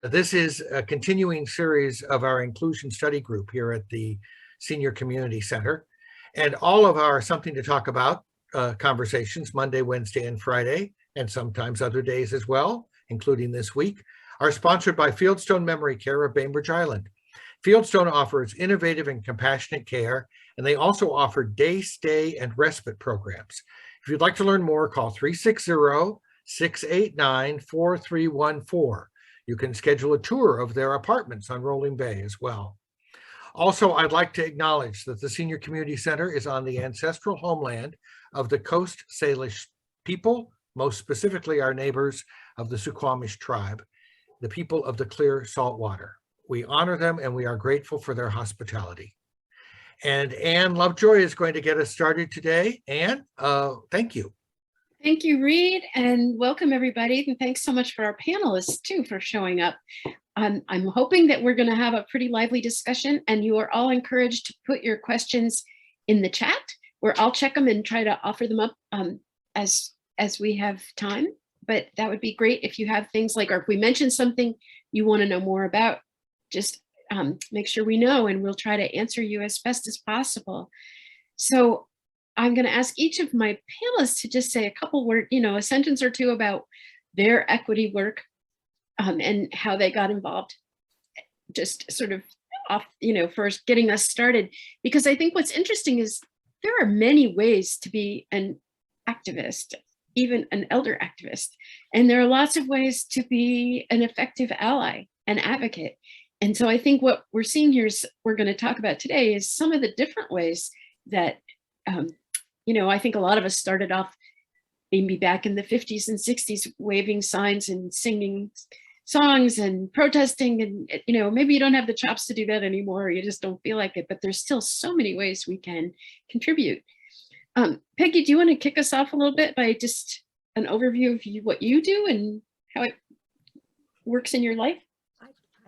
This is a continuing series of our inclusion study group here at the Senior Community Center. And all of our Something to Talk About conversations, Monday, Wednesday, and Friday, and sometimes other days as well, including this week, are sponsored by Fieldstone Memory Care of Bainbridge Island. Fieldstone offers innovative and compassionate care, and they also offer day, stay, and respite programs. If you'd like to learn more, call 360-689-4314. You can schedule a tour of their apartments on Rolling Bay as well. Also, I'd like to acknowledge that the Senior Community Center is on the ancestral homeland of the Coast Salish people, most specifically our neighbors of the Suquamish tribe, the people of the clear salt water. We honor them and we are grateful for their hospitality. And Anne Lovejoy is going to get us started today. Anne, thank you. Thank you, Reed, and welcome everybody. And thanks so much for our panelists too for showing up. I'm hoping that we're going to have a pretty lively discussion, and you are all encouraged to put your questions in the chat, where I'll check them and try to offer them up as we have time. But that would be great if you have things like, or if we mention something you want to know more about, just make sure we know, and we'll try to answer you as best as possible. So I'm going to ask each of my panelists to just say a couple words, a sentence or two about their equity work and how they got involved, just sort of off, first getting us started. Because I think what's interesting is there are many ways to be an activist, even an elder activist. And there are lots of ways to be an effective ally, an advocate. And so I think what we're seeing here is we're going to talk about today is some of the different ways that I think a lot of us started off maybe back in the 50s and 60s, waving signs and singing songs and protesting. And, maybe you don't have the chops to do that anymore, or you just don't feel like it, but there's still so many ways we can contribute. Peggi, do you want to kick us off a little bit by just an overview of what you do and how it works in your life?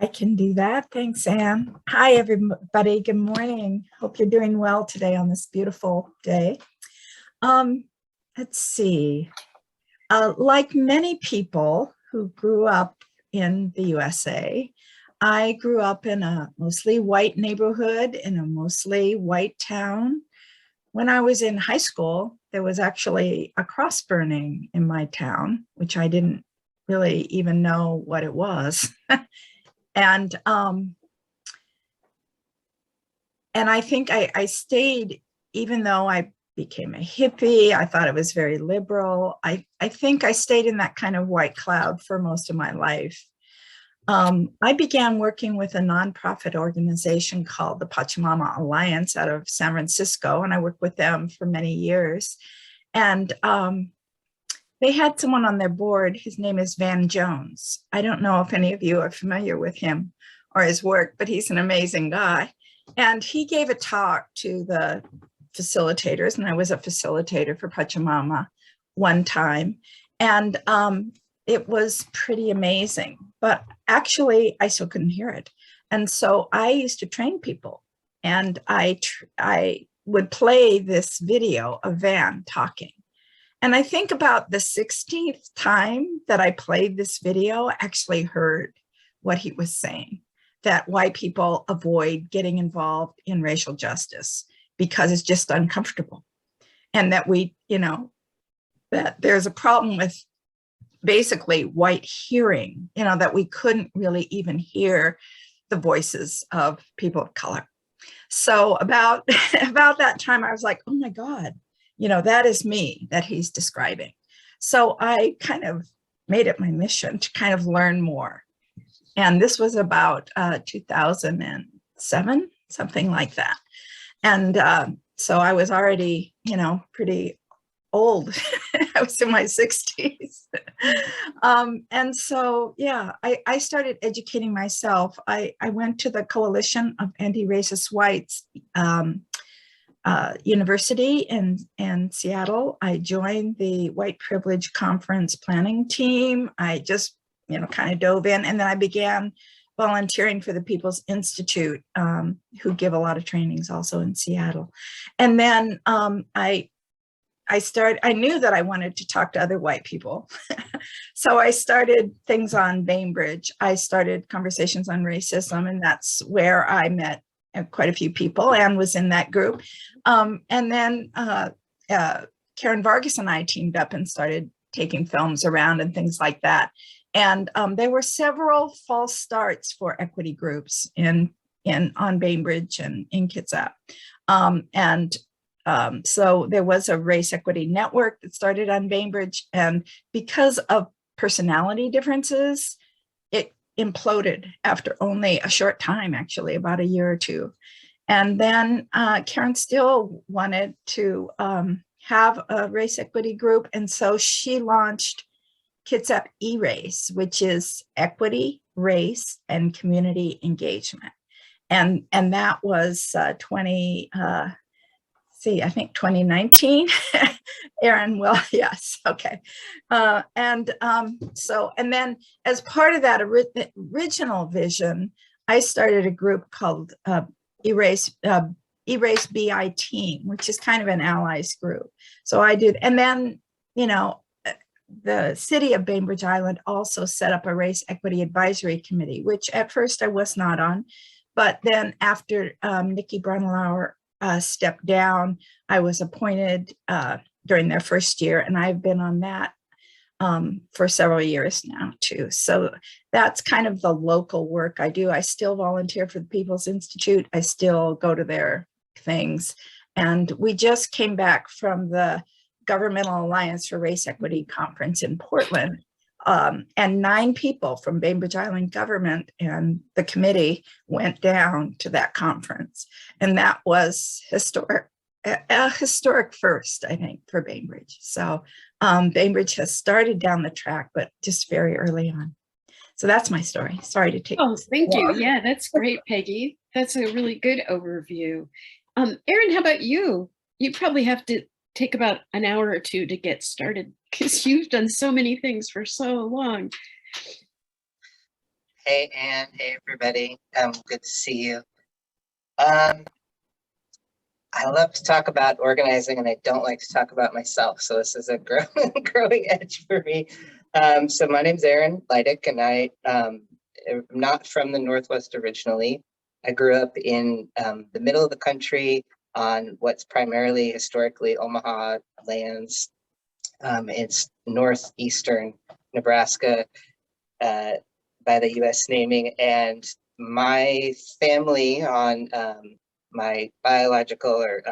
I can do that. Thanks, Anne. Hi, everybody. Good morning. Hope you're doing well today on this beautiful day. Let's see. Like many people who grew up in the USA, I grew up in a mostly white neighborhood in a mostly white town. When I was in high school, there was actually a cross burning in my town, which I didn't really even know what it was. And I think I stayed, even though I became a hippie, I thought it was very liberal. I think I stayed in that kind of white cloud for most of my life. I began working with a nonprofit organization called the Pachamama Alliance out of San Francisco, and I worked with them for many years. And they had someone on their board. His name is Van Jones. I don't know if any of you are familiar with him or his work, but he's an amazing guy. And he gave a talk to the facilitators, and I was a facilitator for Pachamama one time. And it was pretty amazing, but actually I still couldn't hear it. And so I used to train people, and I would play this video of Van talking. And I think about the 16th time that I played this video, I actually heard what he was saying, that white people avoid getting involved in racial justice because it's just uncomfortable. And that that there's a problem with basically white hearing, that we couldn't really even hear the voices of people of color. So about that time, I was like, oh my God, that is me that he's describing. So I kind of made it my mission to kind of learn more. And this was about 2007, something like that. And so I was already, pretty old. I was in my 60s. And so, yeah, I started educating myself. I went to the Coalition of Anti-Racist Whites University in Seattle. I joined the White Privilege Conference planning team. I just, kind of dove in, and then I began volunteering for the People's Institute, who give a lot of trainings also in Seattle. And then I I knew that I wanted to talk to other white people. So I started things on Bainbridge. I started conversations on racism, and that's where I met quite a few people and was in that group. And then Karen Vargas and I teamed up and started taking films around and things like that. And there were several false starts for equity groups on Bainbridge and in Kitsap. So there was a race equity network that started on Bainbridge, and because of personality differences, it imploded after only a short time, actually about a year or two. And then Karen still wanted to have a race equity group, and so she launched Kitsap E-Race, which is equity, race, and community engagement. And that was I think 2019. Airen, well, yes, okay. And then as part of that original vision, I started a group called E-Race BI Team, which is kind of an allies group. So I did, and then, the city of Bainbridge Island also set up a race equity advisory committee, which at first I was not on, but then after Nikki Brunelauer stepped down, I was appointed during their first year, and I've been on that for several years now too. So that's kind of the local work I do. I still volunteer for the People's Institute. I still go to their things. And we just came back from the Governmental Alliance for Race Equity Conference in Portland. And 9 people from Bainbridge Island government and the committee went down to that conference. And that was a historic first, I think, for Bainbridge. So Bainbridge has started down the track, but just very early on. So that's my story. Sorry to take. Oh, thank you. Yeah, that's great, Peggy. That's a really good overview. Airen, how about you? You probably have to take about an hour or two to get started because you've done so many things for so long. Hey, Anne. Hey, everybody. Good to see you. I love to talk about organizing, and I don't like to talk about myself. So this is a growing edge for me. So my name's Airen Lydick, and I am not from the Northwest originally. I grew up in the middle of the country on what's primarily historically Omaha lands. It's northeastern Nebraska by the U.S. naming, and my family on my biological or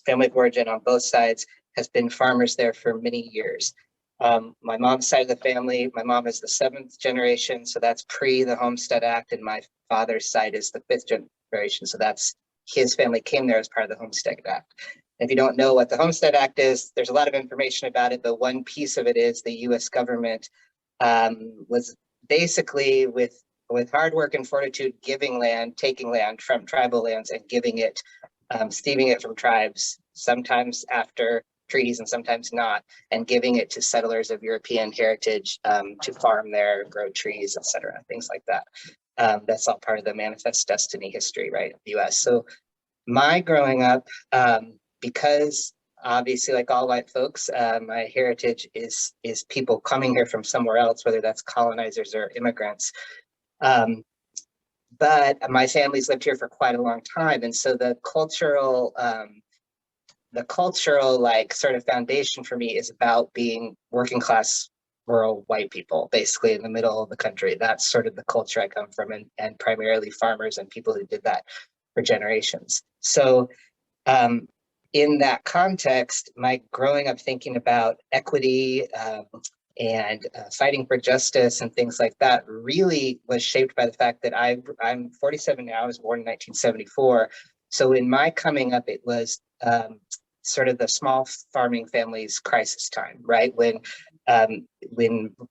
family of origin on both sides has been farmers there for many years. My mom's side of the family, my mom is the 7th generation, so that's pre the Homestead Act, and my father's side is the 5th generation, so that's his family came there as part of the Homestead Act. If you don't know what the Homestead Act is, there's a lot of information about it, but one piece of it is the US government was basically with hard work and fortitude taking land from tribal lands and giving it, stealing it from tribes, sometimes after treaties and sometimes not, and giving it to settlers of European heritage to farm there, grow trees, etc., things like that. That's all part of the Manifest Destiny history, right, of the US. So my growing up, because obviously like all white folks, my heritage is people coming here from somewhere else, whether that's colonizers or immigrants. But my family's lived here for quite a long time. And so the cultural like sort of foundation for me is about being working class rural white people, basically in the middle of the country. That's sort of the culture I come from, and primarily farmers and people who did that for generations. So in that context, my growing up thinking about equity and fighting for justice and things like that really was shaped by the fact that I'm 47 now. I was born in 1974. So in my coming up, it was sort of the small farming families crisis time, right? When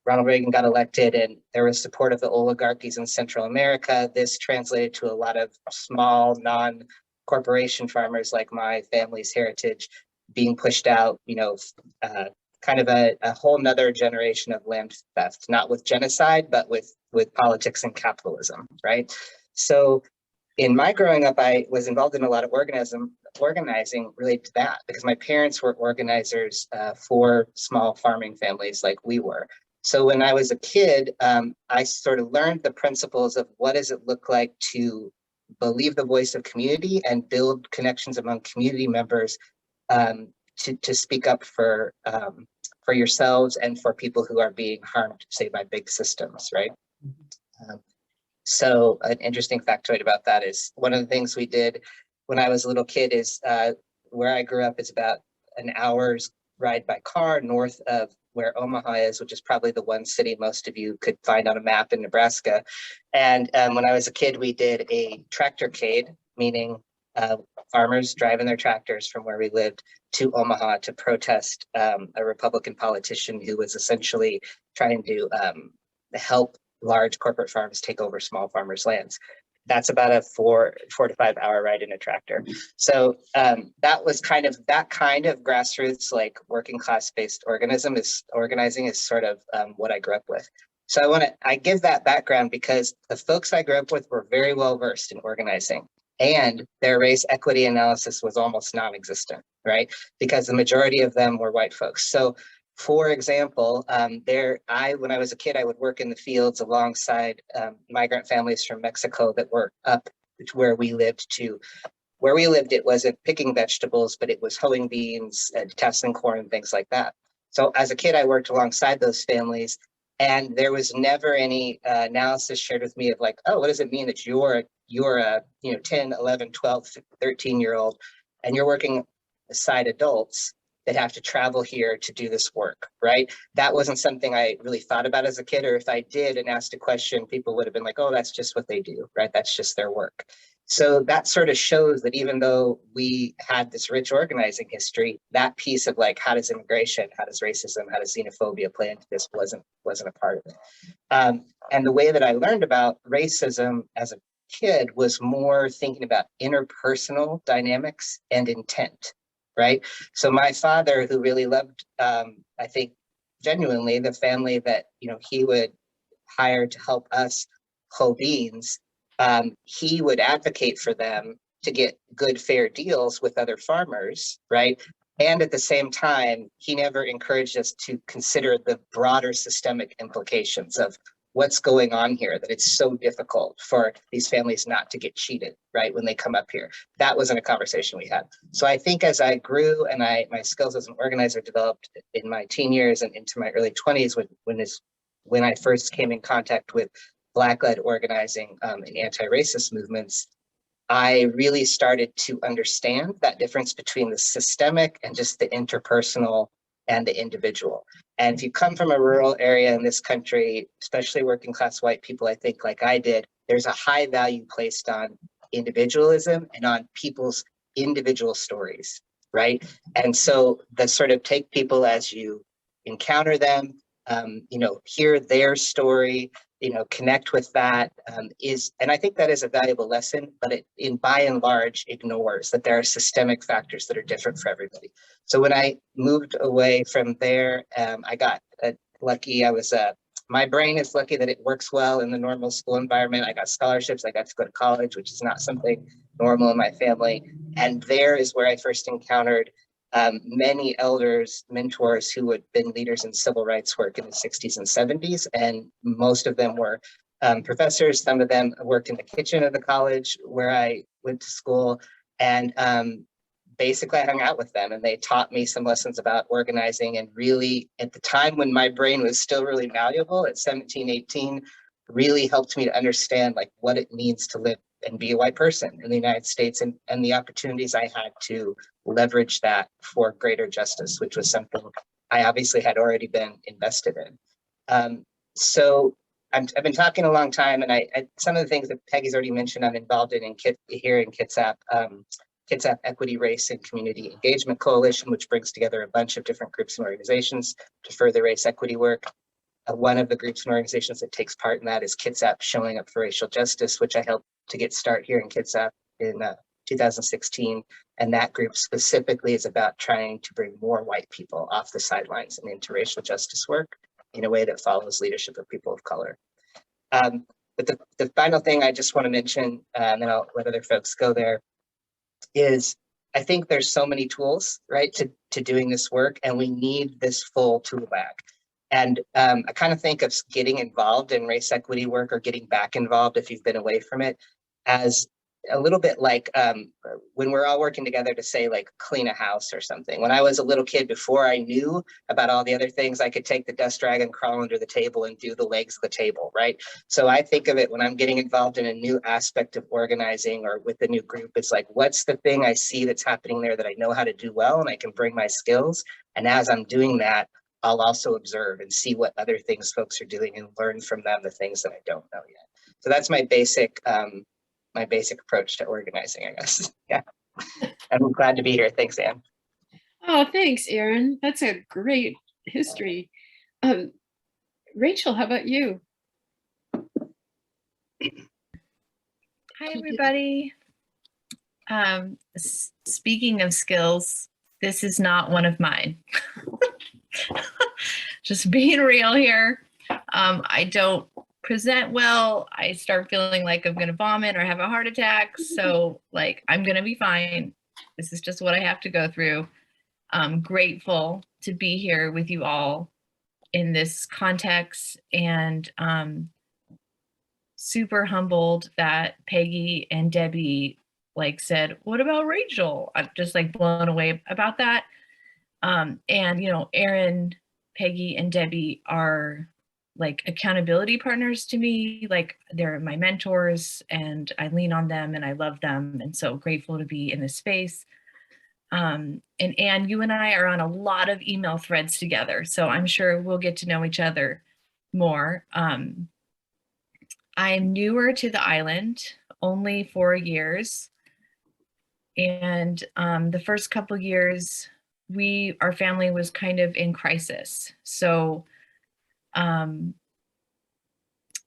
Ronald Reagan got elected and there was support of the oligarchies in Central America, this translated to a lot of small non-corporation farmers like my family's heritage being pushed out, kind of a whole nother generation of land theft, not with genocide, but with politics and capitalism, right? So in my growing up, I was involved in a lot of organizing related to that because my parents were organizers for small farming families like we were. So when I was a kid, I sort of learned the principles of what does it look like to believe the voice of community and build connections among community members to speak up for yourselves and for people who are being harmed, say, by big systems, right? So an interesting factoid about that is one of the things we did when I was a little kid is where I grew up is about an hour's ride by car north of where Omaha is, which is probably the one city most of you could find on a map in Nebraska. And when I was a kid, we did a tractorcade, meaning farmers driving their tractors from where we lived to Omaha to protest a Republican politician who was essentially trying to help large corporate farms take over small farmers' lands. That's about a 4 to 5 hour ride in a tractor. So that was kind of grassroots, like working class based organizing is sort of what I grew up with. So I give that background because the folks I grew up with were very well versed in organizing, and their race equity analysis was almost non-existent, right? Because the majority of them were white folks. So for example, when I was a kid, I would work in the fields alongside migrant families from Mexico that were up to where we lived too. Where we lived, it wasn't picking vegetables, but it was hoeing beans and tasseling corn and things like that. So as a kid, I worked alongside those families, and there was never any analysis shared with me of like, oh, what does it mean that you're a 10, 11, 12, 13-year-old, and you're working beside adults that have to travel here to do this work, right? That wasn't something I really thought about as a kid, or if I did and asked a question, people would have been like, oh, that's just what they do, right? That's just their work. So that sort of shows that even though we had this rich organizing history, that piece of like, how does immigration, how does racism, how does xenophobia play into this wasn't a part of it. And the way that I learned about racism as a kid was more thinking about interpersonal dynamics and intent, right? So my father, who really loved, I think, genuinely the family that, he would hire to help us hoe beans, he would advocate for them to get good, fair deals with other farmers, right? And at the same time, he never encouraged us to consider the broader systemic implications of what's going on here, that it's so difficult for these families not to get cheated, right, when they come up here. That wasn't a conversation we had. So I think as I grew and my skills as an organizer developed in my teen years and into my early 20s, when I first came in contact with Black-led organizing and anti-racist movements, I really started to understand that difference between the systemic and just the interpersonal and the individual. And if you come from a rural area in this country, especially working class white people, I think like I did, there's a high value placed on individualism and on people's individual stories, right? And so the sort of take people as you encounter them, hear their story, connect with that and I think that is a valuable lesson, but it by and large ignores that there are systemic factors that are different for everybody. So when I moved away from there, I got lucky. My brain is lucky that it works well in the normal school environment. I got scholarships. I got to go to college, which is not something normal in my family. And there is where I first encountered many elders, mentors who had been leaders in civil rights work in the 60s and 70s. And most of them were professors. Some of them worked in the kitchen of the college where I went to school. And basically I hung out with them and they taught me some lessons about organizing, and really at the time when my brain was still really malleable at 17, 18, really helped me to understand like what it means to live and be a white person in the United States, and the opportunities I had to leverage that for greater justice, which was something I obviously had already been invested in. So I've been talking a long time, and I some of the things that Peggy's already mentioned, I'm involved in here in Kitsap. Kitsap Equity, Race, and Community Engagement Coalition, which brings together a bunch of different groups and organizations to further race equity work. One of the groups and organizations that takes part in that is Kitsap Showing Up for Racial Justice, which I helped to get started here in Kitsap in 2016. And that group specifically is about trying to bring more white people off the sidelines and into racial justice work in a way that follows leadership of people of color. But the final thing I just want to mention, and then I'll let other folks go there, is I think there's so many tools, right, to doing this work, and we need this full tool bag. And I kind of think of getting involved in race equity work or getting back involved if you've been away from it as a little bit like when we're all working together to say like clean a house or something. When I was a little kid, before I knew about all the other things, I could take the dust rag and crawl under the table and do the legs of the table, right? So I think of it when I'm getting involved in a new aspect of organizing or with a new group, it's like, what's the thing I see that's happening there that I know how to do well and I can bring my skills. And as I'm doing that, I'll also observe and see what other things folks are doing and learn from them the things that I don't know yet. So that's my basic approach to organizing, I guess. Yeah. I'm glad to be here. Thanks, Anne. Oh, thanks, Airen. That's a great history. Rachael, how about you? Hi, everybody. Speaking of skills, this is not one of mine. Just being real here. I don't present well. I start feeling like I'm gonna vomit or have a heart attack. So like, I'm gonna be fine. This is just what I have to go through. I'm grateful to be here with you all in this context, and super humbled that Peggy and Debbie like said, what about Rachael? I'm just like blown away about that. And you know, Airen, Peggy, and Debbie are like accountability partners to me. Like they're my mentors and I lean on them and I love them. And so grateful to be in this space. And Anne, you and I are on a lot of email threads together. So I'm sure we'll get to know each other more. I'm newer to the island, only 4 years. And the first couple of years, our family was kind of in crisis. So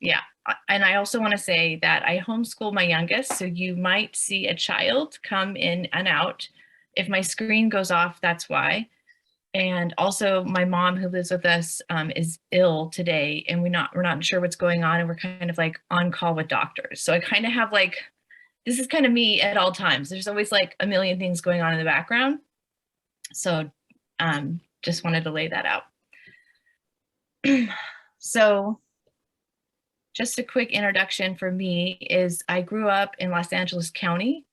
yeah, and I also want to say that I homeschool my youngest, so you might see a child come in and out. If my screen goes off, that's why. And also my mom who lives with us is ill today, and we're not sure what's going on, and we're kind of like on call with doctors. So I kind of have like, this is kind of me at all times. There's always like a million things going on in the background. So just wanted to lay that out. So just a quick introduction for me is I grew up in Los Angeles County,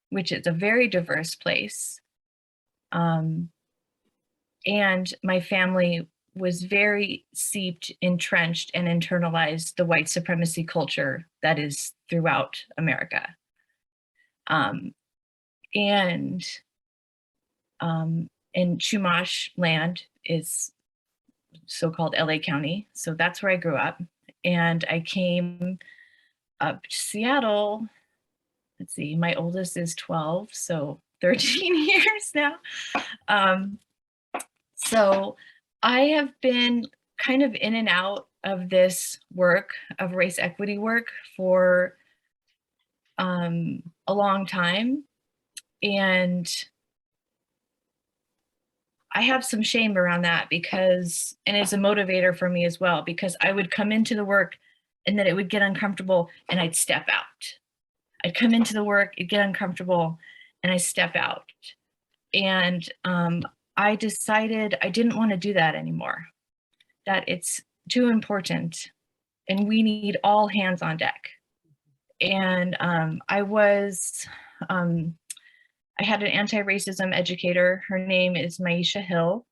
which is a very diverse place. And my family was very steeped, entrenched, and internalized the white supremacy culture that is throughout America. And Chumash land is so-called LA County. So that's where I grew up. And I came up to Seattle. Let's see, my oldest is 12, so 13 years now. So I have been kind of in and out of this work of race equity work for a long time. And I have some shame around that because, and it's a motivator for me as well, because I would come into the work and then it would get uncomfortable and I'd step out. I'd come into the work, it'd get uncomfortable and I step out. And I decided I didn't want to do that anymore, that it's too important and we need all hands on deck. And I had an anti-racism educator. Her name is Maisha Hill.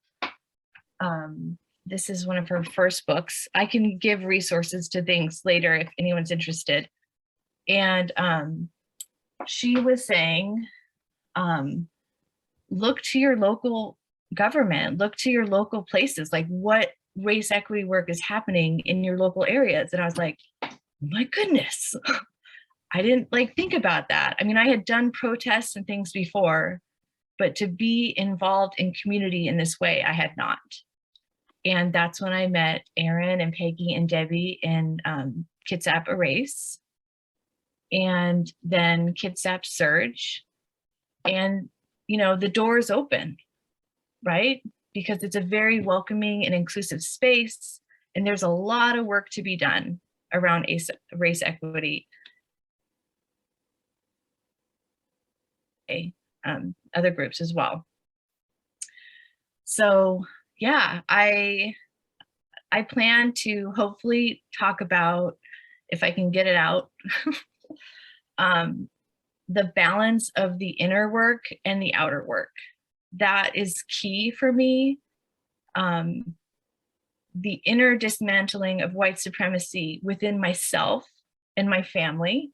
This is one of her first books. I can give resources to things later if anyone's interested. And she was saying, look to your local government, look to your local places, like what race equity work is happening in your local areas. And I was like, my goodness. I didn't like think about that. I mean, I had done protests and things before, but to be involved in community in this way, I had not. And that's when I met Airen and Peggy and Debbie in Kitsap Erase, and then Kitsap Surge. And, you know, the doors open, right? Because it's a very welcoming and inclusive space. And there's a lot of work to be done around race equity. other groups as well. So yeah, I plan to hopefully talk about, if I can get it out, the balance of the inner work and the outer work. That is key for me. The inner dismantling of white supremacy within myself and my family.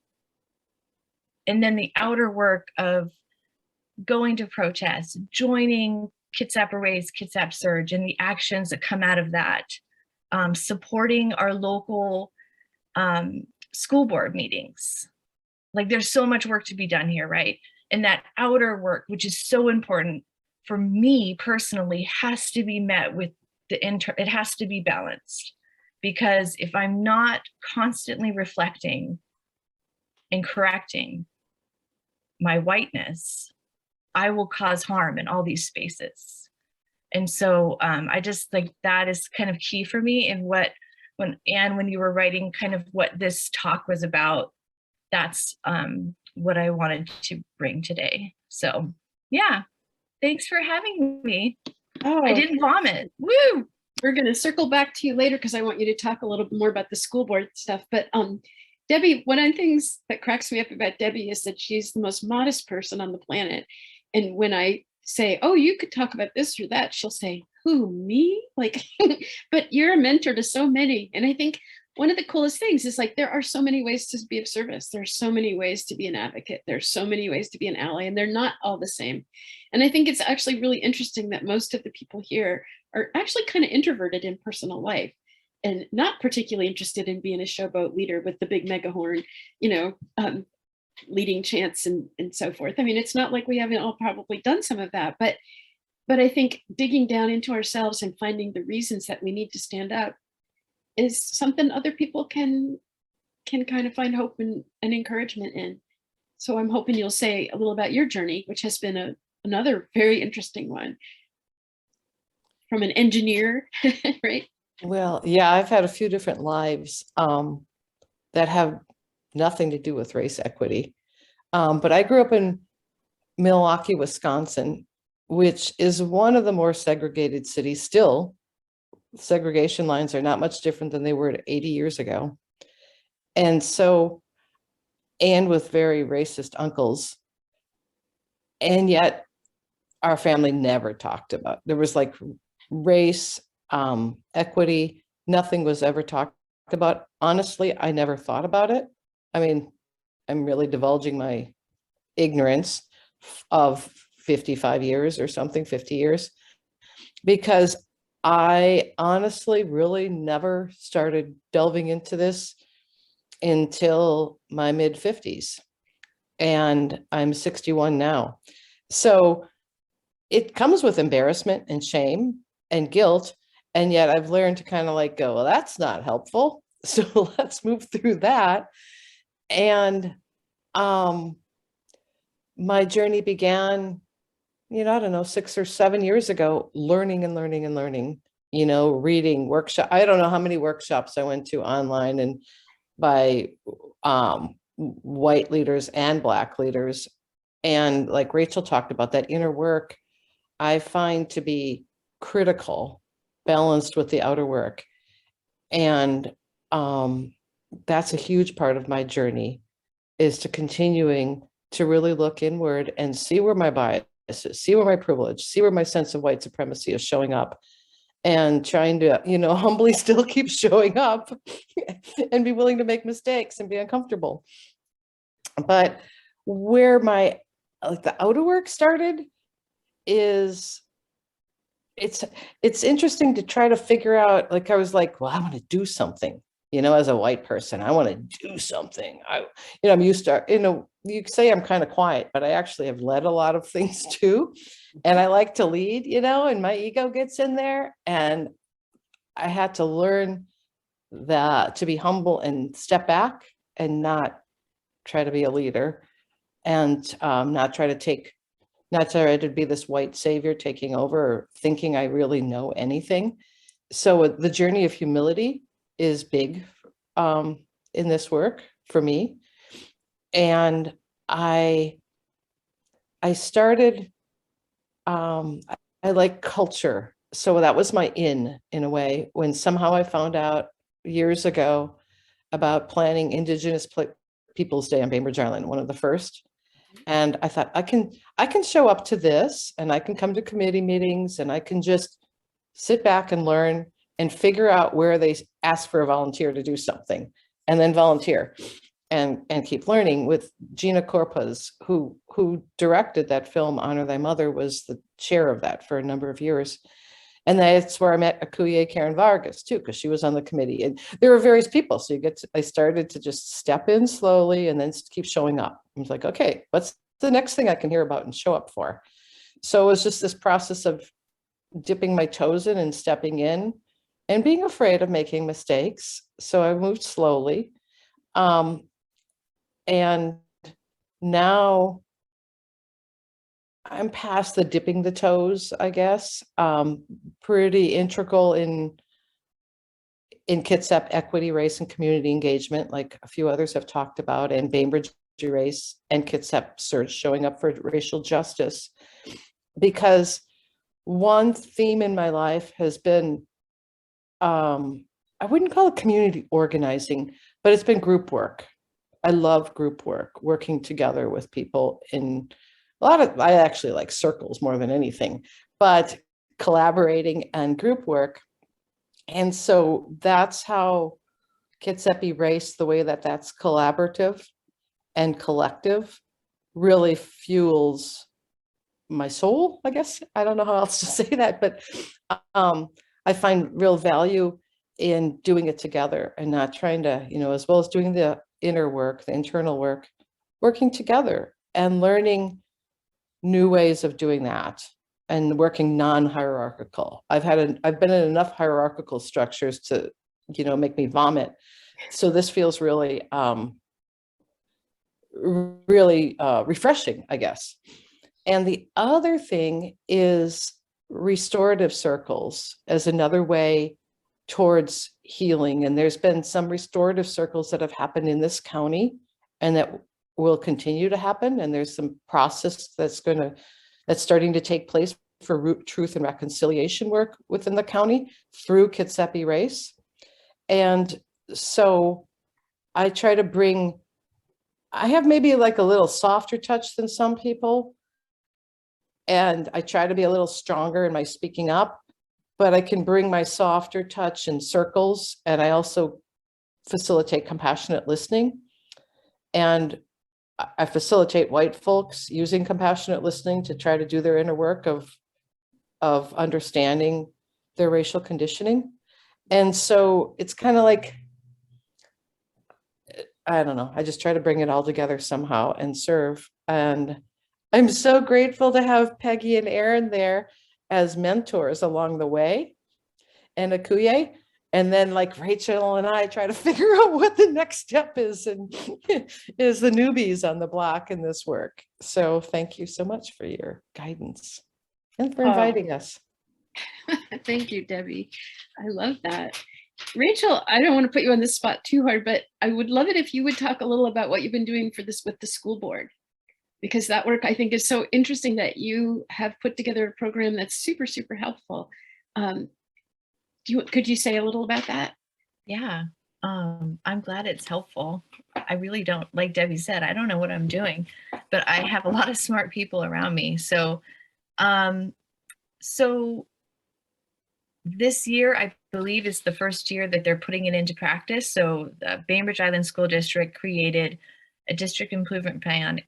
And then the outer work of going to protests, joining Kitsap Erase, Kitsap Surge, and the actions that come out of that, supporting our local school board meetings. Like, there's so much work to be done here, right? And that outer work, which is so important for me personally, has to be met with it has to be balanced. Because if I'm not constantly reflecting and correcting my whiteness, I will cause harm in all these spaces. And so I just, like, that is kind of key for me. And when you were writing kind of what this talk was about, that's what I wanted to bring today. So yeah, thanks for having me. Oh, I didn't vomit. Woo! we're going to circle back to you later because I want you to talk a little bit more about the school board stuff. But Debbie, one of the things that cracks me up about Debbie is that she's the most modest person on the planet. And when I say, oh, you could talk about this or that, she'll say, who, me? Like, but you're a mentor to so many. And I think one of the coolest things is, like, there are so many ways to be of service. There's so many ways to be an advocate. There's so many ways to be an ally, and they're not all the same. And I think it's actually really interesting that most of the people here are actually kind of introverted in personal life and not particularly interested in being a showboat leader with the big megahorn, leading chants and so forth. I mean, it's not like we haven't all probably done some of that, but I think digging down into ourselves and finding the reasons that we need to stand up is something other people can kind of find hope and encouragement in. So I'm hoping you'll say a little about your journey, which has been another very interesting one, from an engineer, right? Well, yeah, I've had a few different lives that have nothing to do with race equity. But I grew up in Milwaukee, Wisconsin, which is one of the more segregated cities still. Segregation lines are not much different than they were 80 years ago. And so, and with very racist uncles. And yet our family never talked about, there was like race, equity, nothing was ever talked about. Honestly, I never thought about it. I mean, I'm really divulging my ignorance of 55 years or something, 50 years, because I honestly really never started delving into this until my mid 50s. And I'm 61 now. So it comes with embarrassment and shame and guilt. And yet I've learned to kind of like go, well, that's not helpful. So let's move through that. And my journey began, I don't know, 6 or 7 years ago, learning and learning and learning, reading workshop. I don't know how many workshops I went to online and by white leaders and Black leaders. And like Rachael talked about, that inner work, I find to be critical, balanced with the outer work. And that's a huge part of my journey, is to continuing to really look inward and see where my bias is, see where my privilege, see where my sense of white supremacy is showing up, and trying to, humbly still keep showing up and be willing to make mistakes and be uncomfortable. But where my, the outer work started is, it's interesting to try to figure out, like, I was like, well, I want to do something, as a white person, I want to do something. I'm used to, you say I'm kind of quiet, but I actually have led a lot of things too. And I like to lead, and my ego gets in there. And I had to learn that, to be humble and step back and not try to be a leader, and not try to be this white savior taking over or thinking I really know anything. So the journey of humility is big in this work for me. And I I started, I like culture. So that was my in a way, when somehow I found out years ago about planning Indigenous Peoples Day on Bainbridge Island, one of the first. And I thought, I can show up to this, and I can come to committee meetings, and I can just sit back and learn and figure out where they ask for a volunteer to do something, and then volunteer and keep learning. With Gina Corpus, who directed that film, Honor Thy Mother, was the chair of that for a number of years. And that's where I met Akuye Karen Vargas too, because she was on the committee. And there were various people. So I started to just step in slowly and then keep showing up. I was like, okay, what's the next thing I can hear about and show up for? So it was just this process of dipping my toes in and stepping in and being afraid of making mistakes. So I moved slowly. And now I'm past the dipping the toes, I guess. Pretty integral in Kitsap equity, race, and community engagement, like a few others have talked about, and Bainbridge race and Kitsap Surge showing up for racial justice. Because one theme in my life has been, I wouldn't call it community organizing, but it's been group work. I love group work, working together with people in I actually like circles more than anything, but collaborating and group work. And so that's how Kitsap Race, the way that that's collaborative and collective, really fuels my soul, I guess. I don't know how else to say that, but I find real value in doing it together and not trying to, as well as doing the inner work, the internal work, working together and learning new ways of doing that and working non-hierarchical. I've been in enough hierarchical structures to, make me vomit. So this feels really, really refreshing, I guess. And the other thing is restorative circles as another way towards healing. And there's been some restorative circles that have happened in this county and that will continue to happen. And there's some process that's starting to take place for root truth and reconciliation work within the county through Kitsap Race. And so I try to I have maybe like a little softer touch than some people. And I try to be a little stronger in my speaking up, but I can bring my softer touch in circles. And I also facilitate compassionate listening. And I facilitate white folks using compassionate listening to try to do their inner work of understanding their racial conditioning. And so it's kind of like, I don't know, I just try to bring it all together somehow and serve. And I'm so grateful to have Peggi and Airen there as mentors along the way, and Akuye. And then like Rachael and I try to figure out what the next step is, and is the newbies on the block in this work. So thank you so much for your guidance and for inviting us. Thank you, Debbie. I love that. Rachael, I don't want to put you on the spot too hard, but I would love it if you would talk a little about what you've been doing for this with the school board, because that work I think is so interesting that you have put together a program that's super, super helpful. Could you say a little about that? Yeah, I'm glad it's helpful. I really don't, like Debbie said, I don't know what I'm doing, but I have a lot of smart people around me. So, so this year, I believe, is the first year that they're putting it into practice. So the Bainbridge Island School District created a district improvement plan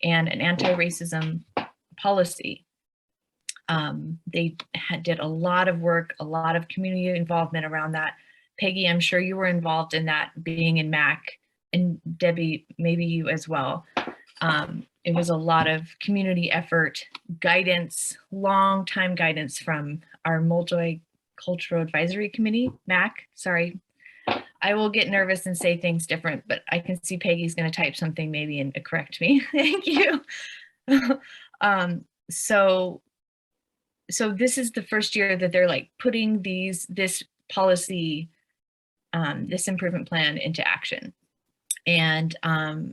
and an anti-racism policy. They did a lot of work, a lot of community involvement around that. Peggi, I'm sure you were involved in that, being in MAC, and Debbie, maybe you as well. It was a lot of community effort, guidance, long time guidance from our Multicultural Advisory Committee, MAC, sorry. I will get nervous and say things different, but I can see Peggy's going to type something maybe and correct me. Thank you. So this is the first year that they're like putting this policy, this improvement plan into action. And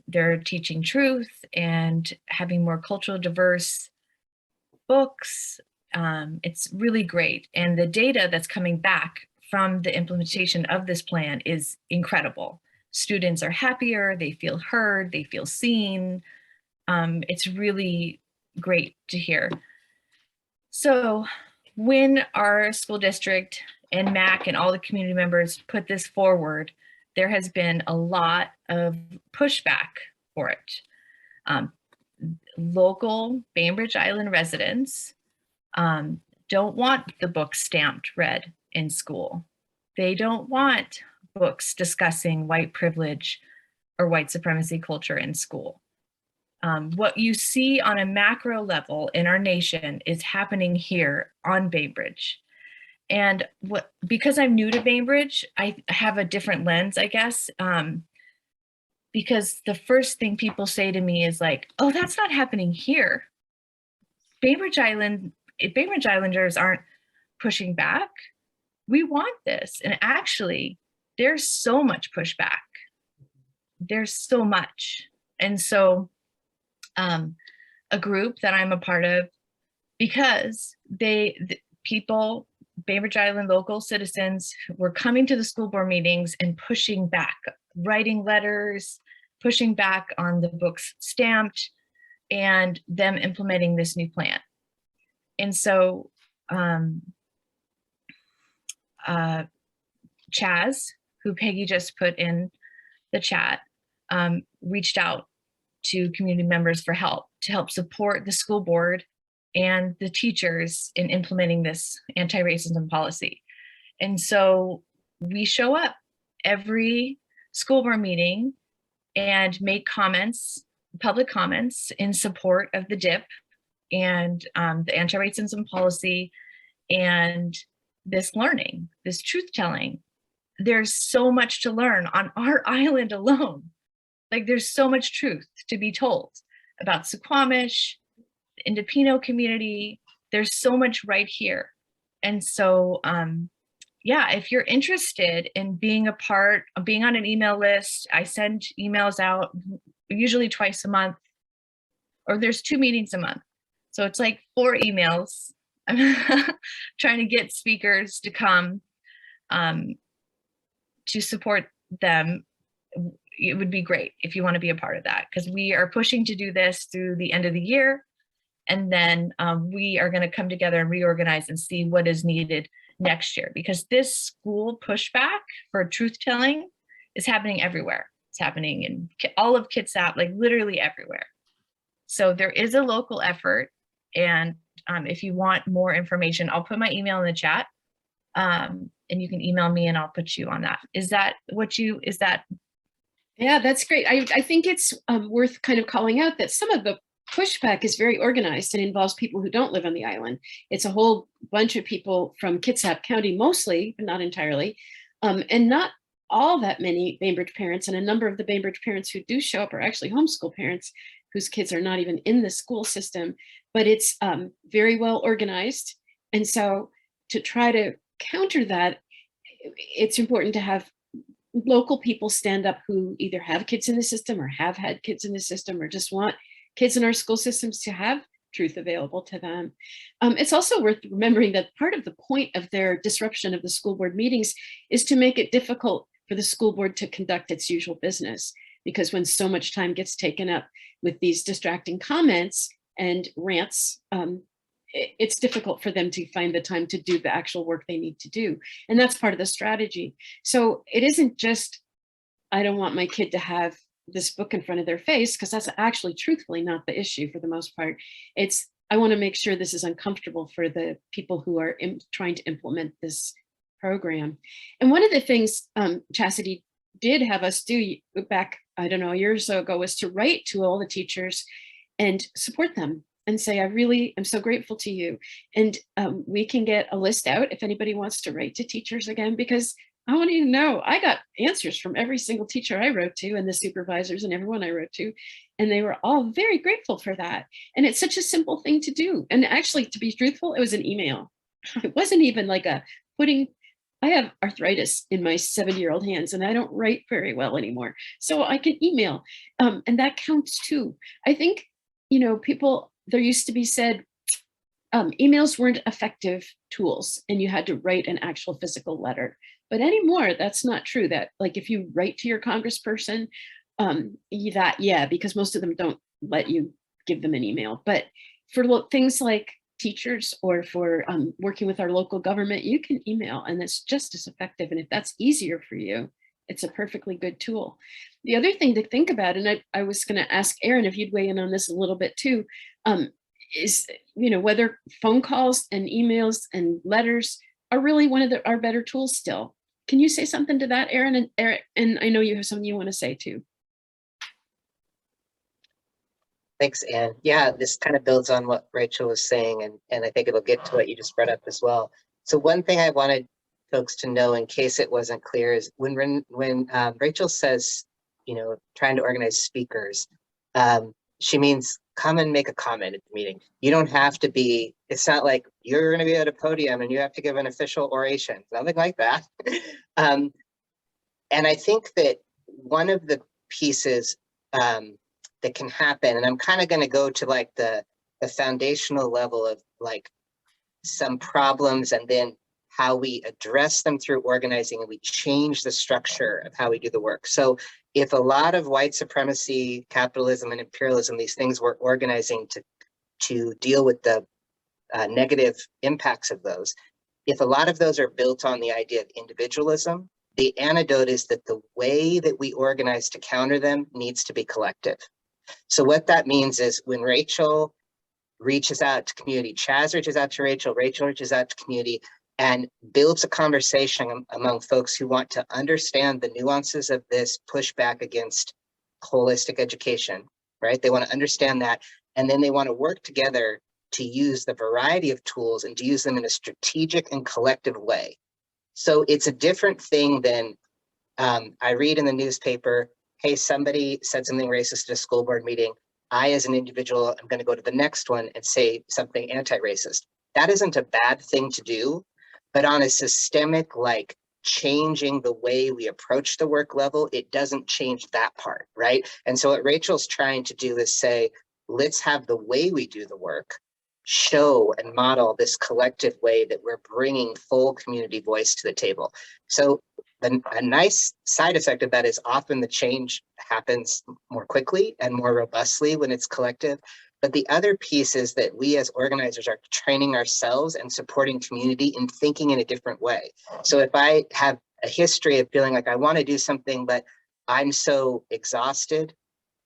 they're teaching truth and having more cultural diverse books. It's really great. And the data that's coming back from the implementation of this plan is incredible. Students are happier, they feel heard, they feel seen. It's really great to hear. So when our school district and MAC and all the community members put this forward, there has been a lot of pushback for it. Local Bainbridge Island residents don't want the book stamped read in school. They don't want books discussing white privilege or white supremacy culture in school. What you see on a macro level in our nation is happening here on Bainbridge. And because I'm new to Bainbridge, I have a different lens, I guess, because the first thing people say to me is like, oh, that's not happening here. Bainbridge Islanders aren't pushing back. We want this. And actually, there's so much pushback. There's so much. And so a group that I'm a part of, because people, Bainbridge Island local citizens were coming to the school board meetings and pushing back, writing letters, pushing back on the books stamped and them implementing this new plan. And so Chaz, who Peggy just put in the chat, reached out to community members for help, to help support the school board and the teachers in implementing this anti-racism policy. And so we show up every school board meeting and make comments, public comments in support of the DIP and the anti-racism policy and this learning, this truth telling. There's so much to learn on our island alone. Like there's so much truth to be told about Suquamish, the Indepino community. There's so much right here. And so, yeah, if you're interested in being a part of being on an email list, I send emails out usually twice a month, or there's 2 meetings a month. So it's like 4 emails. I'm trying to get speakers to come to support them. It would be great if you want to be a part of that, because we are pushing to do this through the end of the year. And then we are going to come together and reorganize and see what is needed next year, because this school pushback for truth telling is happening everywhere. It's happening in all of Kitsap, like literally everywhere. So there is a local effort. And if you want more information, I'll put my email in the chat and you can email me and I'll put you on that. Is that what you, is that? Yeah, that's great. I think it's worth kind of calling out that some of the pushback is very organized and involves people who don't live on the island. It's a whole bunch of people from Kitsap County, mostly, but not entirely, and not all that many Bainbridge parents. And a number of the Bainbridge parents who do show up are actually homeschool parents whose kids are not even in the school system, but it's very well organized. And so to try to counter that, it's important to have local people stand up who either have kids in the system or have had kids in the system or just want kids in our school systems to have truth available to them. It's also worth remembering that part of the point of their disruption of the school board meetings is to make it difficult for the school board to conduct its usual business. Because when so much time gets taken up with these distracting comments and rants, it's difficult for them to find the time to do the actual work they need to do. And that's part of the strategy. So it isn't just, I don't want my kid to have this book in front of their face, because that's actually truthfully not the issue for the most part. It's, I want to make sure this is uncomfortable for the people who are trying to implement this program. And one of the things Chastity did have us do back, I don't know, a year or so ago, was to write to all the teachers and support them and say, I really am so grateful to you. And we can get a list out if anybody wants to write to teachers again, because I want you to know, I got answers from every single teacher I wrote to and the supervisors and everyone I wrote to, and they were all very grateful for that. And it's such a simple thing to do. And actually, to be truthful, it was an email. It wasn't even like a putting I have arthritis in my 7-year-old hands and I don't write very well anymore. So I can email, and that counts too. I think, people, there used to be said, emails weren't effective tools and you had to write an actual physical letter. But anymore, that's not true. That, like, if you write to your congressperson, because most of them don't let you give them an email. But for things like teachers or for working with our local government, you can email and it's just as effective. And if that's easier for you, it's a perfectly good tool. The other thing to think about, and I was going to ask Airen if you'd weigh in on this a little bit too, is, whether phone calls and emails and letters are really one of our better tools still. Can you say something to that, Airen? And Eric, and I know you have something you want to say too. Thanks, Anne. Yeah, this kind of builds on what Rachael was saying, and I think it'll get to what you just brought up as well. So one thing I wanted folks to know, in case it wasn't clear, is when Rachael says, trying to organize speakers, she means come and make a comment at the meeting. You don't have to be, it's not like you're going to be at a podium and you have to give an official oration, nothing like that. And I think that one of the pieces that can happen, and I'm kind of going to go to like the foundational level of like some problems and then how we address them through organizing, and we change the structure of how we do the work. So if a lot of white supremacy, capitalism, and imperialism, these things we're organizing to deal with the negative impacts of those, if a lot of those are built on the idea of individualism, the antidote is that the way that we organize to counter them needs to be collective. So what that means is when Rachael reaches out to community, Chaz reaches out to Rachael reaches out to community, and builds a conversation among folks who want to understand the nuances of this pushback against holistic education, right? They want to understand that, and then they want to work together to use the variety of tools and to use them in a strategic and collective way. So it's a different thing than I read in the newspaper, hey, somebody said something racist at a school board meeting. I, as an individual, am going to go to the next one and say something anti-racist. That isn't a bad thing to do, but on a systemic, like changing the way we approach the work level, it doesn't change that part, right? And so what Rachael's trying to do is say, let's have the way we do the work show and model this collective way that we're bringing full community voice to the table. So a nice side effect of that is often the change happens more quickly and more robustly when it's collective. But the other piece is that we as organizers are training ourselves and supporting community in thinking in a different way. So if I have a history of feeling like I want to do something, but I'm so exhausted,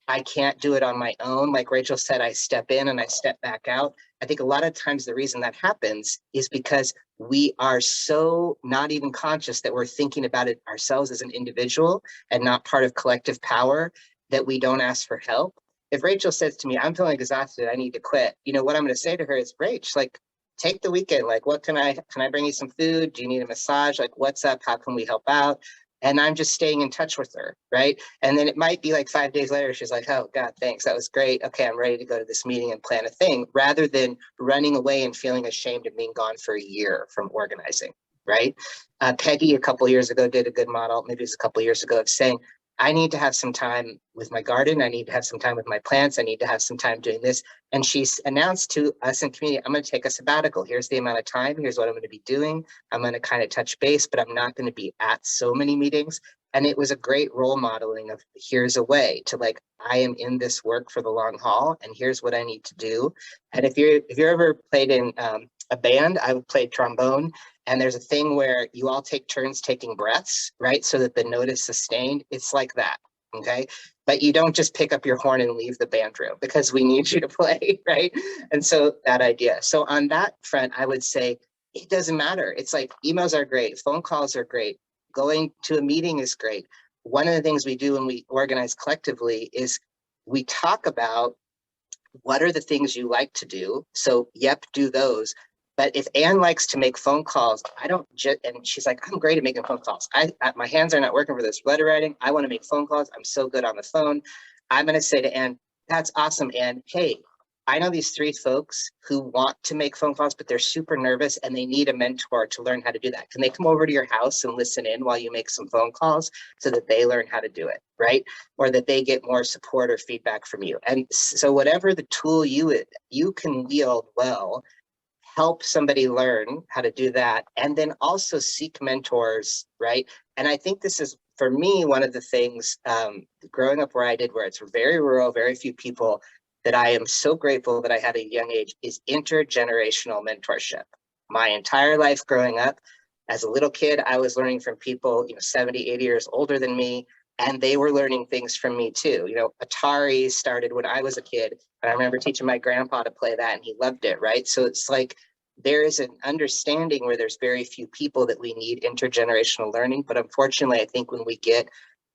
I can't do it on my own. Like Rachael said, I step in and I step back out. I think a lot of times the reason that happens is because we are so not even conscious that we're thinking about it ourselves as an individual and not part of collective power, that we don't ask for help. If Rachael says to me, I'm feeling exhausted, I need to quit, what I'm going to say to her is, Rach, like, take the weekend. Like, can I bring you some food? Do you need a massage? Like, what's up? How can we help out? And I'm just staying in touch with her, right? And then it might be like 5 days later, she's like, oh God, thanks, that was great. Okay, I'm ready to go to this meeting and plan a thing, rather than running away and feeling ashamed of being gone for a year from organizing, right? Peggi a couple years ago did a good model, maybe it was a couple years ago, of saying, I need to have some time with my garden. I need to have some time with my plants. I need to have some time doing this. And she's announced to us in community, I'm going to take a sabbatical. Here's the amount of time. Here's what I'm going to be doing. I'm going to kind of touch base, but I'm not going to be at so many meetings. And it was a great role modeling of, here's a way to, like, I am in this work for the long haul, and here's what I need to do. And if you're ever played in a band, I've played trombone, and there's a thing where you all take turns taking breaths, right? So that the note is sustained. It's like that, okay? But you don't just pick up your horn and leave the band room, because we need you to play, right? And so that idea. So on that front, I would say it doesn't matter. It's like emails are great, phone calls are great, going to a meeting is great. One of the things we do when we organize collectively is we talk about what are the things you like to do. So yep, do those. But if Anne likes to make phone calls, I don't just, and she's like, I'm great at making phone calls. My hands are not working for this letter writing. I want to make phone calls. I'm so good on the phone. I'm going to say to Anne, that's awesome, Anne. Hey, I know these 3 folks who want to make phone calls, but they're super nervous and they need a mentor to learn how to do that. Can they come over to your house and listen in while you make some phone calls so that they learn how to do it, right? Or that they get more support or feedback from you. And so whatever the tool you can wield well, help somebody learn how to do that, and then also seek mentors, right? And I think this is, for me, one of the things growing up where I did, where it's very rural, very few people, that I am so grateful that I had at a young age, is intergenerational mentorship. My entire life growing up, as a little kid, I was learning from people, 70, 80 years older than me, and they were learning things from me too. Atari started when I was a kid, and I remember teaching my grandpa to play that, and he loved it, right? So it's like, there is an understanding where there's very few people that we need intergenerational learning. But unfortunately, I think when we get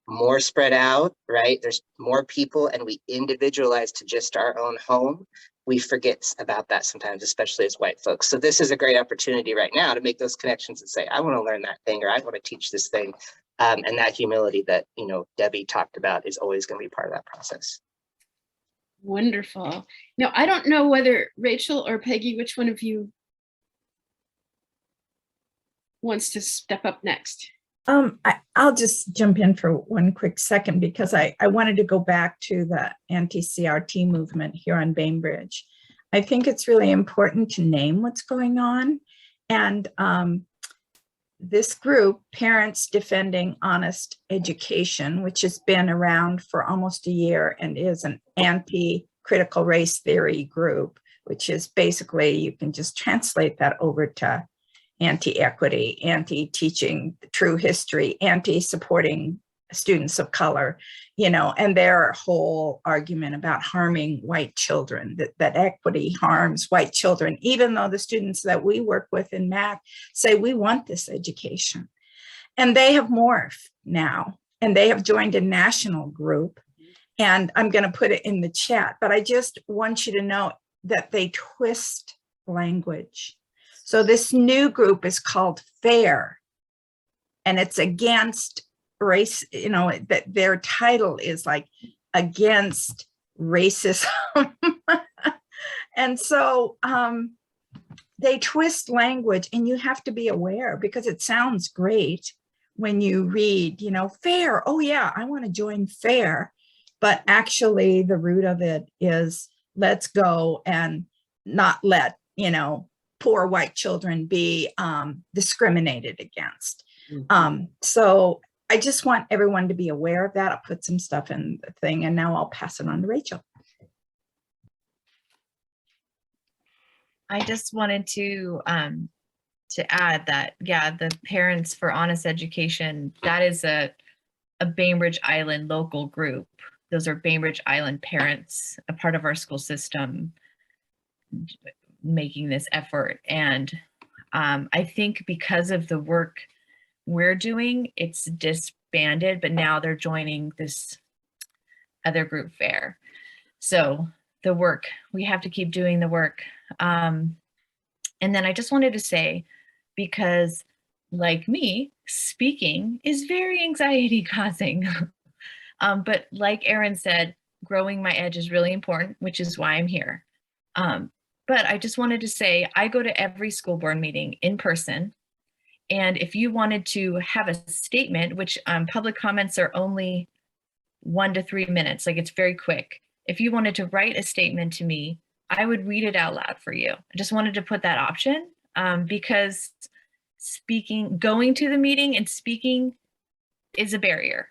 more spread out, right, there's more people and we individualize to just our own home, we forget about that sometimes, especially as white folks. So this is a great opportunity right now to make those connections and say, I want to learn that thing, or I want to teach this thing. And that humility that, Debbie talked about is always going to be part of that process. Wonderful. Now, I don't know whether Rachael or Peggy, which one of you wants to step up next? I'll just jump in for one quick second, because I wanted to go back to the anti-CRT movement here on Bainbridge. I think it's really important to name what's going on. And this group, Parents Defending Honest Education, which has been around for almost a year and is an anti-critical race theory group, which is basically, you can just translate that over to anti-equity, anti-teaching true history, anti-supporting students of color, and their whole argument about harming white children, that equity harms white children, even though the students that we work with in MAC say we want this education. And they have morphed now, and they have joined a national group. And I'm going to put it in the chat, but I just want you to know that they twist language. So this new group is called FAIR, and it's against race, that their title is like against racism. And so they twist language, and you have to be aware, because it sounds great when you read, FAIR. Oh yeah, I want to join FAIR. But actually the root of it is, let's go and not let, poor white children be discriminated against. So I just want everyone to be aware of that. I'll put some stuff in the thing, and now I'll pass it on to Rachael. I just wanted to add that, yeah, the Parents for Honest Education, that is a Bainbridge Island local group. Those are Bainbridge Island parents, a part of our school system, making this effort. And I think because of the work we're doing, it's disbanded, but now they're joining this other group, FAIR. So the work, we have to keep doing the work. And then I just wanted to say, because like me, speaking is very anxiety causing. But like Airen said, growing my edge is really important, which is why I'm here. But I just wanted to say, I go to every school board meeting in person. And if you wanted to have a statement, which public comments are only 1 to 3 minutes, like it's very quick. If you wanted to write a statement to me, I would read it out loud for you. I just wanted to put that option because going to the meeting and speaking is a barrier.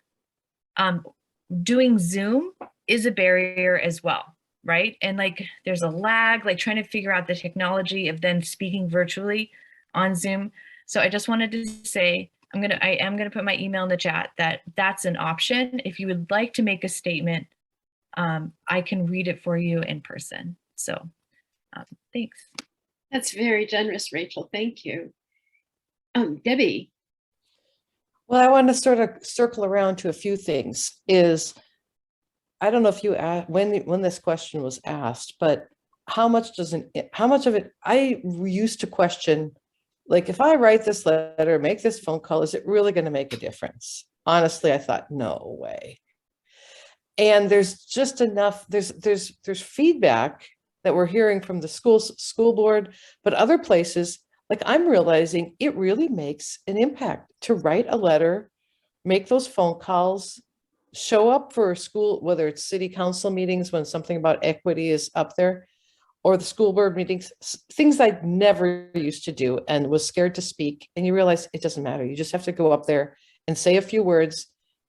Doing Zoom is a barrier as well, right? And like there's a lag, like trying to figure out the technology of then speaking virtually on Zoom. So I just wanted to say, I am gonna put my email in the chat that's an option. If you would like to make a statement, I can read it for you in person. So thanks. That's very generous, Rachael. Thank you. Debbie. Well, I want to sort of circle around to a few things. I don't know if you asked when this question was asked, but how much of it, I used to question, like, if I write this letter, make this phone call, is it really going to make a difference? Honestly, I thought, no way. And there's just enough, there's feedback that we're hearing from the school board, but other places, like I'm realizing it really makes an impact to write a letter, make those phone calls, show up for school, whether it's city council meetings when something about equity is up there, or the school board meetings, things I never used to do and was scared to speak. And you realize it doesn't matter. You just have to go up there and say a few words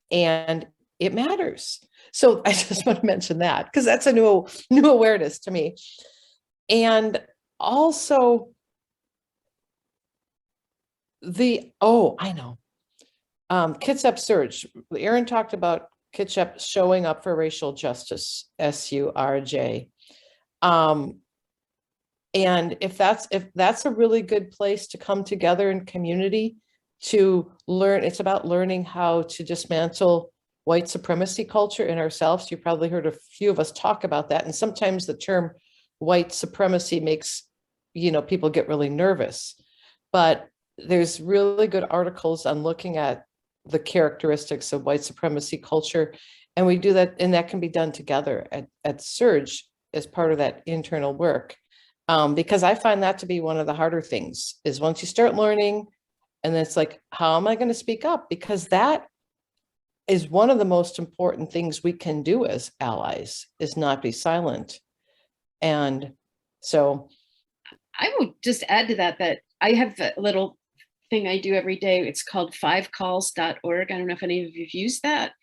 and it matters. So I just want to mention that because that's a new awareness to me. And also I know. Kitsap Surge. Airen talked about Kitsap showing up for racial justice, SURJ. And if that's a really good place to come together in community to learn, it's about learning how to dismantle white supremacy culture in ourselves. You probably heard a few of us talk about that. And sometimes the term white supremacy makes, people get really nervous, but there's really good articles on looking at the characteristics of white supremacy culture. And we do that, and that can be done together at Surge as part of that internal work. Because I find that to be one of the harder things is once you start learning, and then it's like, how am I going to speak up? Because that is one of the most important things we can do as allies is not be silent. And so I will just add to that I have a little thing I do every day. It's called 5calls.org. I don't know if any of you've used that,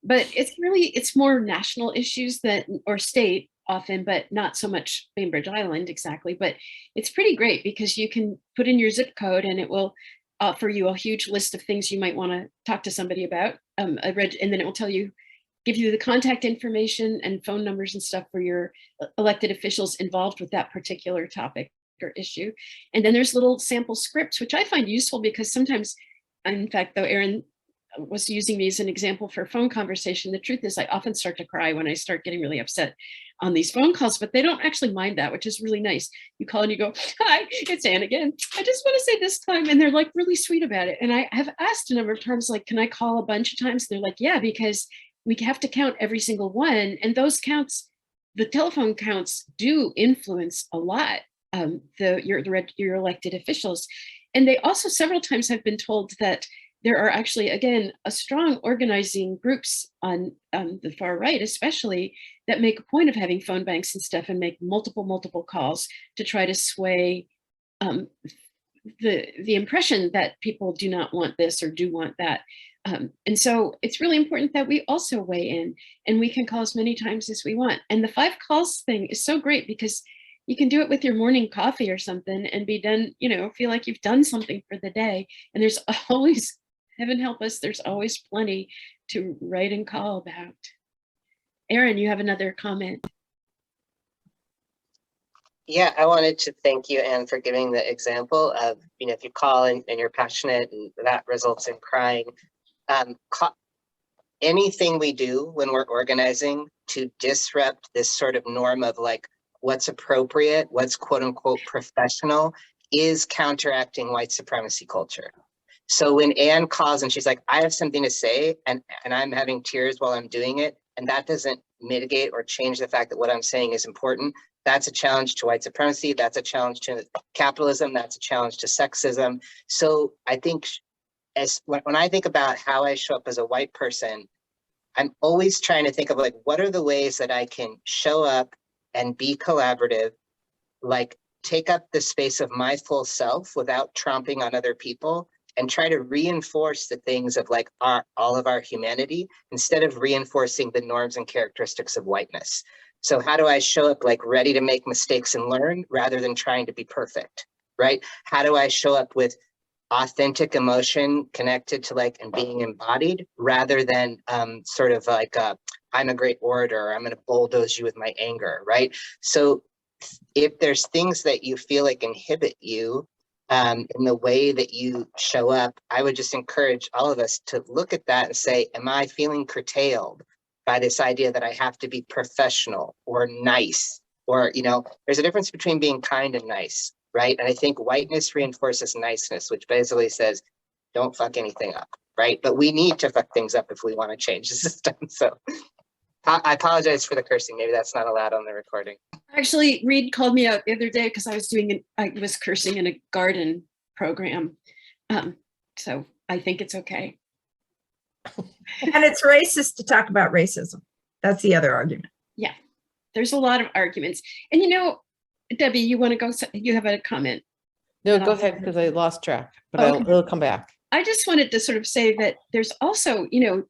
but it's more national issues or state often, but not so much Bainbridge Island exactly, but it's pretty great because you can put in your zip code and it will offer you a huge list of things you might want to talk to somebody about. And then it will give you the contact information and phone numbers and stuff for your elected officials involved with that particular topic or issue. And then there's little sample scripts, which I find useful because sometimes, in fact, though Airen was using me as an example for a phone conversation, the truth is I often start to cry when I start getting really upset on these phone calls, but they don't actually mind that, which is really nice. You call and you go, hi, it's Ann again. I just want to say this time. And they're like really sweet about it. And I have asked a number of times, like, can I call a bunch of times? And they're like, yeah, because we have to count every single one. And those counts, the telephone counts do influence a lot your elected officials. And they also several times have been told that there are actually, again, a strong organizing groups on the far right, especially, that make a point of having phone banks and stuff and make multiple calls to try to sway the impression that people do not want this or do want that. And so it's really important that we also weigh in and we can call as many times as we want. And the 5 calls thing is so great because you can do it with your morning coffee or something and be done, feel like you've done something for the day. And there's always, heaven help us, there's always plenty to write and call about. Airen, you have another comment. Yeah, I wanted to thank you, Anne, for giving the example of, if you call and you're passionate and that results in crying. Anything we do when we're organizing to disrupt this sort of norm of like what's appropriate, what's quote unquote professional, is counteracting white supremacy culture. So when Anne calls and she's like, I have something to say, and I'm having tears while I'm doing it, and that doesn't mitigate or change the fact that what I'm saying is important, that's a challenge to white supremacy, that's a challenge to capitalism, that's a challenge to sexism. So I think when I think about how I show up as a white person, I'm always trying to think of like, what are the ways that I can show up and be collaborative, like take up the space of my full self without tromping on other people, and try to reinforce the things of like all of our humanity instead of reinforcing the norms and characteristics of whiteness. So how do I show up like ready to make mistakes and learn rather than trying to be perfect, right? How do I show up with authentic emotion connected to like and being embodied rather than sort of like I'm a great orator, I'm going to bulldoze you with my anger, right? So if there's things that you feel like inhibit you in the way that you show up, I would just encourage all of us to look at that and say, am I feeling curtailed by this idea that I have to be professional or nice? Or, there's a difference between being kind and nice, right? And I think whiteness reinforces niceness, which basically says, don't fuck anything up, right? But we need to fuck things up if we want to change the system. So I apologize for the cursing. Maybe that's not allowed on the recording. Actually, Reed called me out the other day because I was cursing in a garden program. So I think it's okay. And it's racist to talk about racism. That's the other argument. Yeah, there's a lot of arguments. And you know, Debbie, you want to go, you have a comment. No, And go I'll- ahead, because I lost track, but Okay. it'll come back. I just wanted to sort of say that there's also, you know,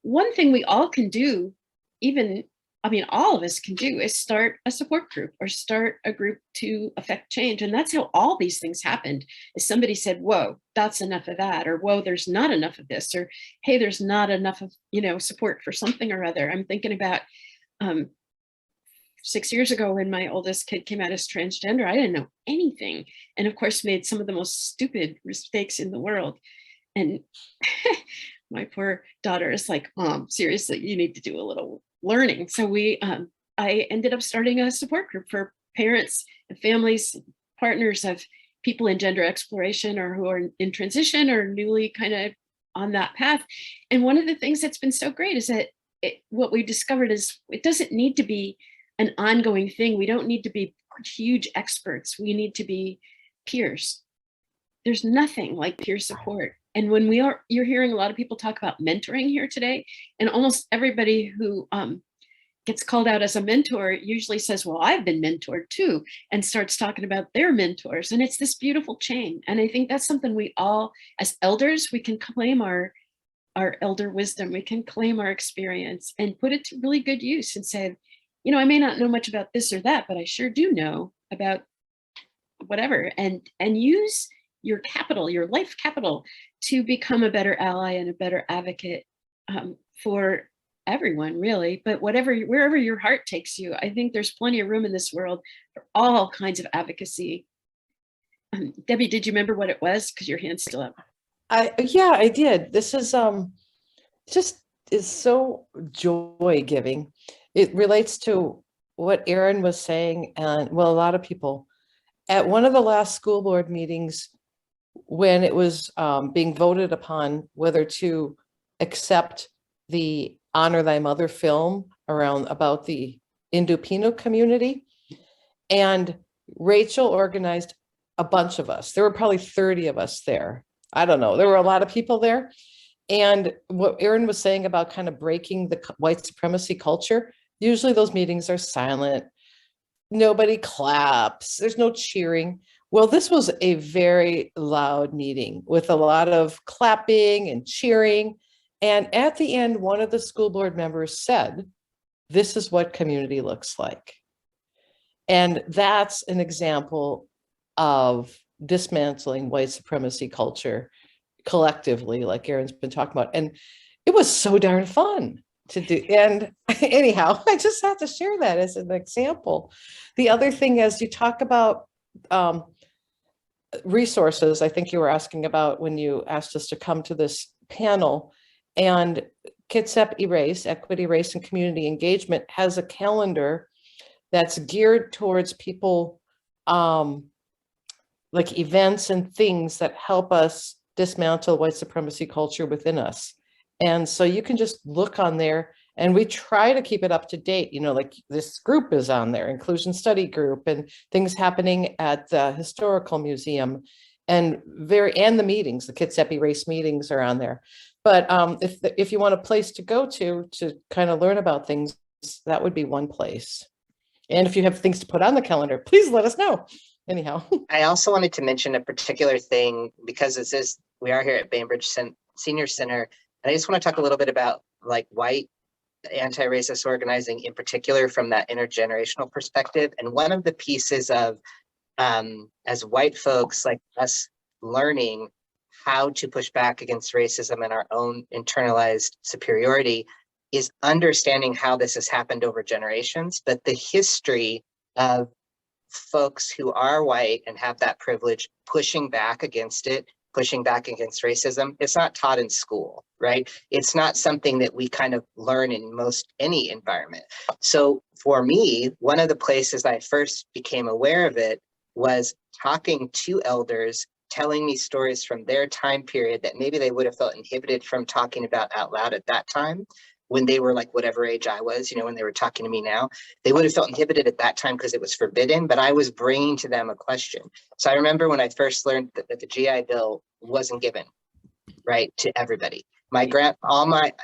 one thing we all can do, even, I mean, all of us can do is start a support group or start a group to affect change. And that's how all these things happened. Is somebody said, whoa, that's enough of that, or whoa, there's not enough of this, or hey, there's not enough of, you know, support for something or other. I'm thinking about 6 years ago when my oldest kid came out as transgender, I didn't know anything. And of course, made some of the most stupid mistakes in the world. And my poor daughter is like, Mom, seriously, you need to do a little learning. So I ended up starting a support group for parents and families, partners of people in gender exploration or who are in transition or newly kind of on that path. And one of the things that's been so great is that what we discovered is it doesn't need to be an ongoing thing. We don't need to be huge experts. We need to be peers. There's nothing like peer support. And when you're hearing a lot of people talk about mentoring here today, and almost everybody who gets called out as a mentor usually says, well, I've been mentored too, and starts talking about their mentors. And it's this beautiful chain. And I think that's something we all, as elders, we can claim our elder wisdom, we can claim our experience and put it to really good use and say, you know, I may not know much about this or that, but I sure do know about whatever, and use your capital, your life capital, to become a better ally and a better advocate for everyone, really. But wherever your heart takes you, I think there's plenty of room in this world for all kinds of advocacy. Debbie, did you remember what it was? Because your hand's still up. Yeah, I did. This is just is so joy giving. It relates to what Airen was saying, and well, a lot of people at one of the last school board meetings, when it was being voted upon whether to accept the Honor Thy Mother film about the Indo-Pino community. And Rachael organized a bunch of us. There were probably 30 of us there. I don't know. There were a lot of people there. And what Airen was saying about kind of breaking the white supremacy culture, usually those meetings are silent. Nobody claps. There's no cheering. Well, this was a very loud meeting with a lot of clapping and cheering. And at the end, one of the school board members said, this is what community looks like. And that's an example of dismantling white supremacy culture collectively, like Airen's been talking about. And it was so darn fun to do. And anyhow, I just have to share that as an example. The other thing is you talk about resources. I think you were asking about when you asked us to come to this panel. And Kitsap Erase, Equity, Race, and Community Engagement has a calendar that's geared towards people, like events and things that help us dismantle white supremacy culture within us. And so you can just look on there, and we try to keep it up to date. You know, like this group is on there, Inclusion Study Group, and things happening at the Historical Museum, and the meetings, the Kitsap Erase meetings are on there. But if you want a place to go to kind of learn about things, that would be one place. And if you have things to put on the calendar, please let us know. Anyhow. I also wanted to mention a particular thing, because we are here at Bainbridge Senior Center, and I just want to talk a little bit about like white anti-racist organizing in particular from that intergenerational perspective. And one of the pieces of as white folks like us learning how to push back against racism and our own internalized superiority is understanding how this has happened over generations, but the history of folks who are white and have that privilege pushing back against it, pushing back against racism, it's not taught in school, right? It's not something that we kind of learn in any environment. So for me, one of the places I first became aware of it was talking to elders, telling me stories from their time period that maybe they would have felt inhibited from talking about out loud at that time. when they were like whatever age I was, when they were talking to me now, they would have felt inhibited at that time because it was forbidden, but I was bringing to them a question. So I remember when I first learned that the GI Bill wasn't given, right, to everybody.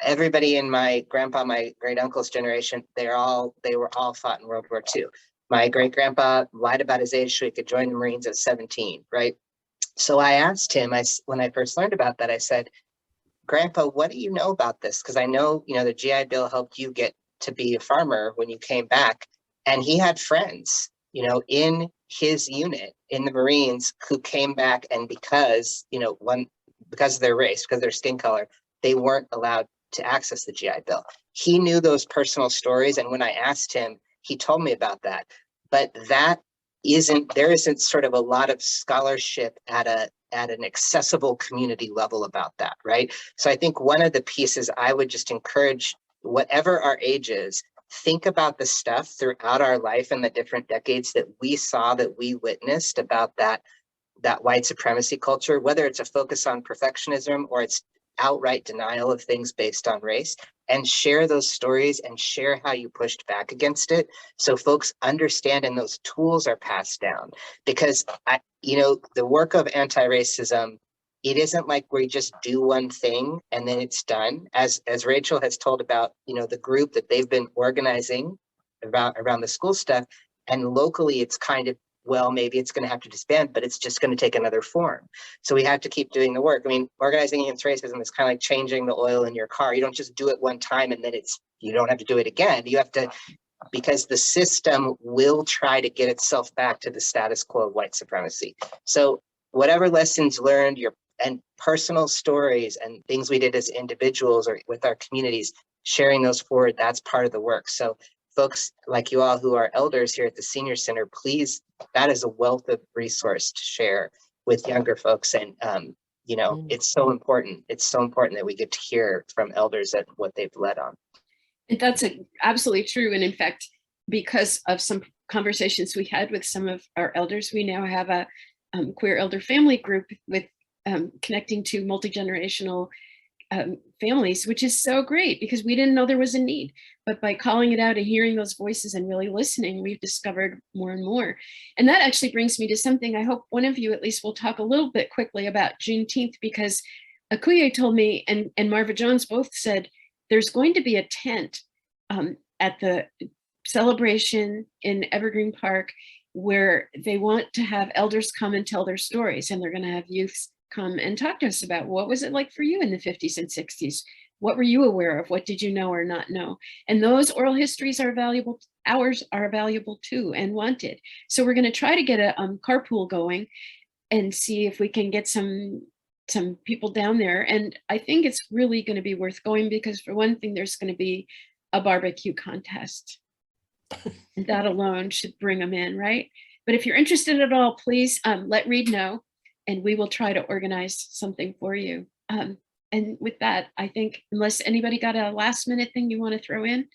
Everybody in my grandpa, my great uncle's generation, they were all fought in World War II. My great grandpa lied about his age so he could join the Marines at 17, right? So I asked him, when I first learned about that, I said, Grandpa, what do you know about this? Because I know, the GI Bill helped you get to be a farmer when you came back. And he had friends, in his unit in the Marines who came back, and because of their race, because of their skin color, they weren't allowed to access the GI Bill. He knew those personal stories. And when I asked him, he told me about that. But there isn't sort of a lot of scholarship at an accessible community level about that, right? So I think one of the pieces I would just encourage, whatever our age is, think about the stuff throughout our life and the different decades that we saw, that we witnessed about that white supremacy culture, whether it's a focus on perfectionism or it's outright denial of things based on race, and share those stories and share how you pushed back against it so folks understand and those tools are passed down. Because the work of anti-racism, it isn't like we just do one thing and then it's done. As Rachael has told about, the group that they've been organizing around the school stuff, and locally it's kind of, well, maybe it's going to have to disband, but it's just going to take another form. So we have to keep doing the work. I mean, organizing against racism is kind of like changing the oil in your car. You don't just do it one time and then you don't have to do it again. You have to, because the system will try to get itself back to the status quo of white supremacy. So whatever lessons learned, and personal stories and things we did as individuals or with our communities, sharing those forward, that's part of the work. So folks like you all who are elders here at the Senior Center, please, that is a wealth of resource to share with younger folks. And, it's so important. It's so important that we get to hear from elders at what they've led on. And that's absolutely true. And in fact, because of some conversations we had with some of our elders, we now have a queer elder family group with connecting to multi-generational families, which is so great because we didn't know there was a need. But by calling it out and hearing those voices and really listening, we've discovered more and more. And that actually brings me to something I hope one of you at least will talk a little bit quickly about Juneteenth, because Akuye told me and Marva Jones both said there's going to be a tent at the celebration in Evergreen Park where they want to have elders come and tell their stories, and they're going to have youths come and talk to us about what was it like for you in the 50s and 60s? What were you aware of? What did you know or not know? And those oral histories are valuable. Ours are valuable too and wanted. So we're going to try to get a carpool going and see if we can get some people down there. And I think it's really going to be worth going because for one thing, there's going to be a barbecue contest. And that alone should bring them in, right? But if you're interested at all, please let Reed know. And we will try to organize something for you. And with that, I think, unless anybody got a last minute thing you want to throw in,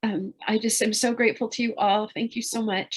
I just am so grateful to you all. Thank you so much.